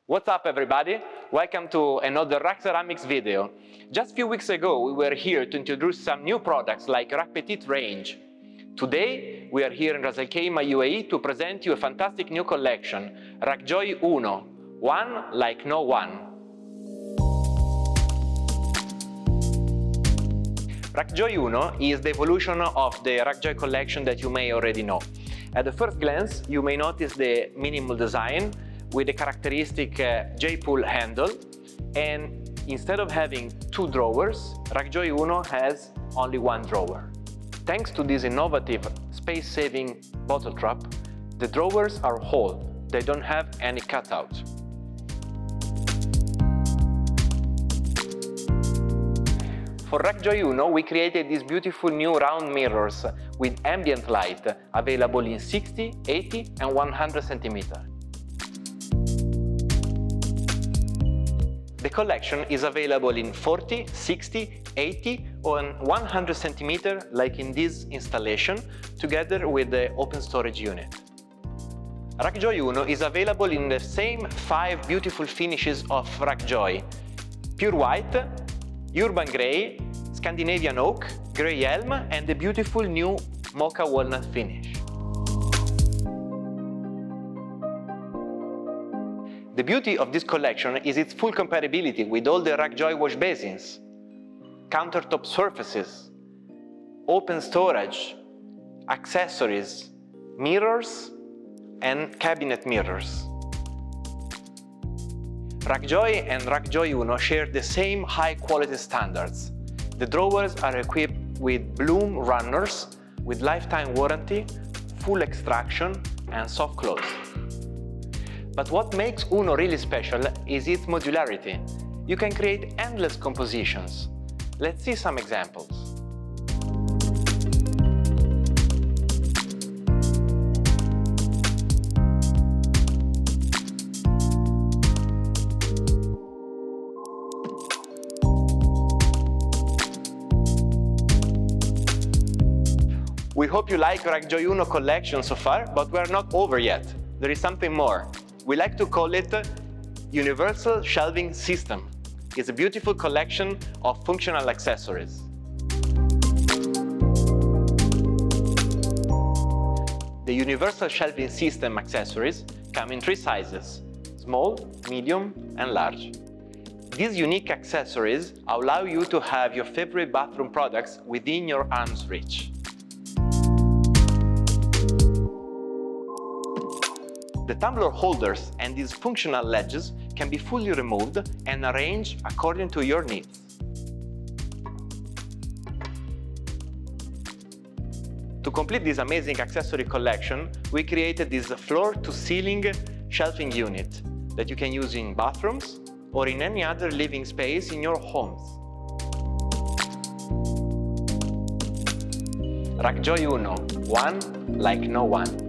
What's up, everybody? Welcome to another RAK Ceramics video. Just a few weeks ago, we were here to introduce some new products like RAK Petite range. Today, we are here in Ras Al Khaimah, UAE to present you a fantastic new collection, RAK Joy Uno, one like no one. RAK Joy Uno is the evolution of the RAK Joy collection that you may already know. At the first glance, you may notice the minimal design with the characteristic J-pull handle, and instead of having two drawers, RAK Joy Uno has only one drawer. Thanks to this innovative space-saving bottle trap, the drawers are whole, they don't have any cutout. For RAK Joy Uno, we created these beautiful new round mirrors with ambient light available in 60, 80 and 100 centimeters. The collection is available in 40, 60, 80 or 100 centimeters like in this installation, together with the open storage unit. RAK Joy Uno is available in the same 5 beautiful finishes of RAK Joy: pure white, urban grey, Scandinavian oak, grey elm and the beautiful new mocha walnut finish. The beauty of this collection is its full compatibility with all the RAK Joy wash basins, countertop surfaces, open storage, accessories, mirrors and cabinet mirrors. RAK Joy and RAK Joy Uno share the same high-quality standards. The drawers are equipped with Bloom runners with lifetime warranty, full extraction and soft close. But what makes Uno really special is its modularity. You can create endless compositions. Let's see some examples. We hope you like RAK Joy Uno collection so far, but we're not over yet. There is something more. We like to call it Universal Shelving System. It's a beautiful collection of functional accessories. The Universal Shelving System accessories come in 3 sizes: small, medium and large. These unique accessories allow you to have your favorite bathroom products within your arm's reach. The tumbler holders and these functional ledges can be fully removed and arranged according to your needs. To complete this amazing accessory collection, we created this floor-to-ceiling shelving unit that you can use in bathrooms or in any other living space in your homes. RAK Joy Uno, one like no one.